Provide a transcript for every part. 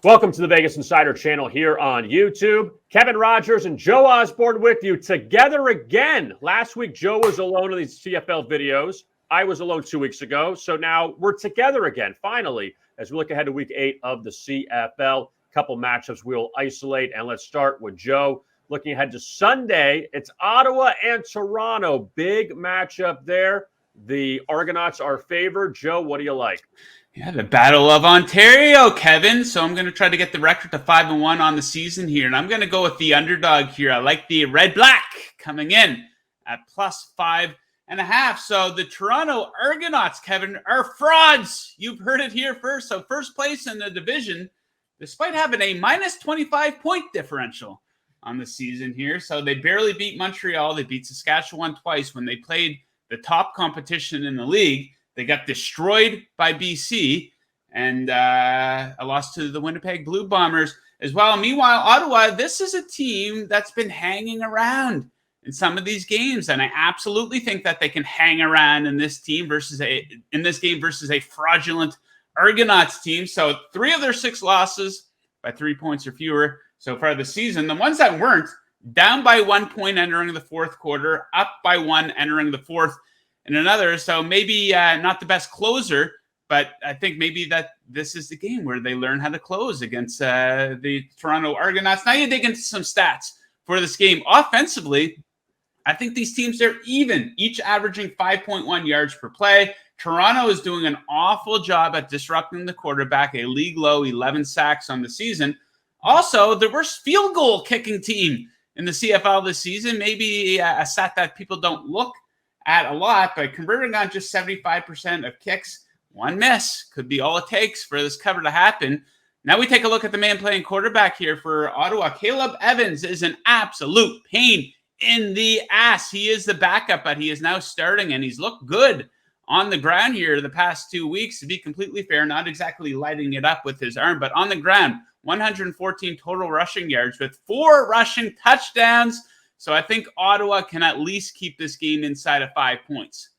Welcome to the Vegas Insider channel here on YouTube. Kevin Rogers and Joe Osborne with you together again. Last week, Joe was alone in these CFL videos. I was alone 2 weeks ago. So now we're together again, finally, as we look ahead to week 8 of the CFL. Couple matchups we'll isolate. And let's start with Joe. Looking ahead to Sunday, it's Ottawa and Toronto. Big matchup there. The Argonauts are favored. Joe, what do you like? Yeah, the Battle of Ontario, Kevin. So I'm going to try to get the record to 5-1 on the season here. And I'm going to go with the underdog here. I like the Redblacks coming in at +5.5. So the Toronto Argonauts, Kevin, are frauds. You've heard it here first. So first place in the division, despite having a -25 point differential on the season here. So they barely beat Montreal. They beat Saskatchewan twice when they played the top competition in the league. They got destroyed by BC and a loss to the Winnipeg Blue Bombers as well. Meanwhile, Ottawa, this is a team that's been hanging around in some of these games, and I absolutely think that they can hang around in this game versus a fraudulent Argonauts team. So 3 of their 6 losses by 3 points or fewer so far this season. The ones that weren't, down by 1 point entering the fourth quarter, up by 1 entering the fourth. And another, so maybe not the best closer, but I think maybe that this is the game where they learn how to close against the Toronto Argonauts. Now you dig into some stats for this game. Offensively, I think these teams are even, each averaging 5.1 yards per play. Toronto is doing an awful job at disrupting the quarterback, a league low 11 sacks on the season. Also, the worst field goal kicking team in the CFL this season, maybe a stat that people don't look at a lot, but converting on just 75% of kicks, 1 miss could be all it takes for this cover to happen. Now we take a look at the man playing quarterback here for Ottawa. Caleb Evans is an absolute pain in the ass. He is the backup, but he is now starting, and he's looked good on the ground here the past 2 weeks. To be completely fair, not exactly lighting it up with his arm, but on the ground, 114 total rushing yards with 4 rushing touchdowns. So I think Ottawa can at least keep this game inside of 5 points.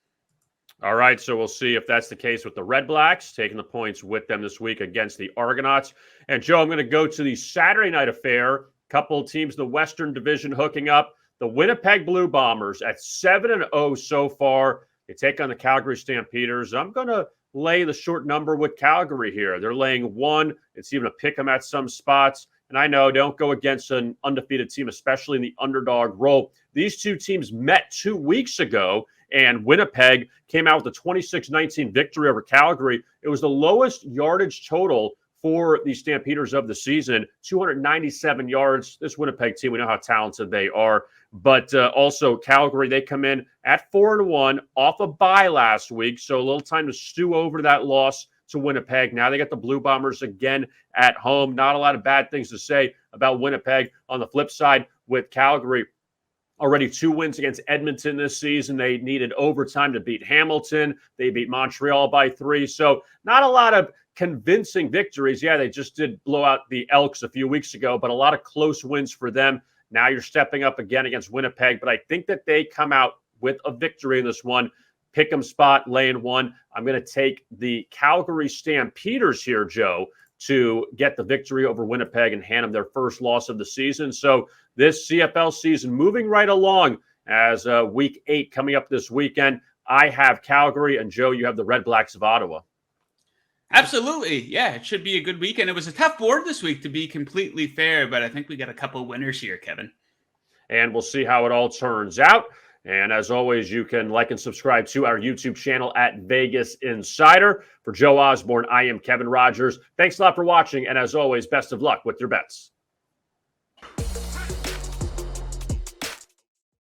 All right, so we'll see if that's the case with the Redblacks, taking the points with them this week against the Argonauts. And, Joe, I'm going to go to the Saturday night affair. Couple teams, the Western Division hooking up. The Winnipeg Blue Bombers at 7-0 so far. They take on the Calgary Stampeders. I'm going to lay the short number with Calgary here. They're laying 1. It's even a pick 'em at some spots. And I know, don't go against an undefeated team, especially in the underdog role. These two teams met 2 weeks ago, and Winnipeg came out with a 26-19 victory over Calgary. It was the lowest yardage total for the Stampeders of the season, 297 yards. This Winnipeg team, we know how talented they are. But also Calgary, they come in at 4-1 off a bye last week, so a little time to stew over that loss to Winnipeg. Now they got the Blue Bombers again at home. Not a lot of bad things to say about Winnipeg. On the flip side, with Calgary, already 2 wins against Edmonton this season. They needed overtime to beat Hamilton. They beat Montreal by 3. So not a lot of convincing victories. Yeah, they just did blow out the Elks a few weeks ago, but a lot of close wins for them. Now you're stepping up again against Winnipeg, but I think that they come out with a victory in this one. Pick 'em spot, laying 1. I'm going to take the Calgary Stampeders here, Joe, to get the victory over Winnipeg and hand them their first loss of the season. So this CFL season moving right along as week 8 coming up this weekend. I have Calgary, and Joe, you have the Redblacks of Ottawa. Absolutely. Yeah, it should be a good weekend. It was a tough board this week, to be completely fair, but I think we got a couple of winners here, Kevin. And we'll see how it all turns out. And as always, you can like and subscribe to our YouTube channel at Vegas Insider. For Joe Osborne, I am Kevin Rogers. Thanks a lot for watching. And as always, best of luck with your bets.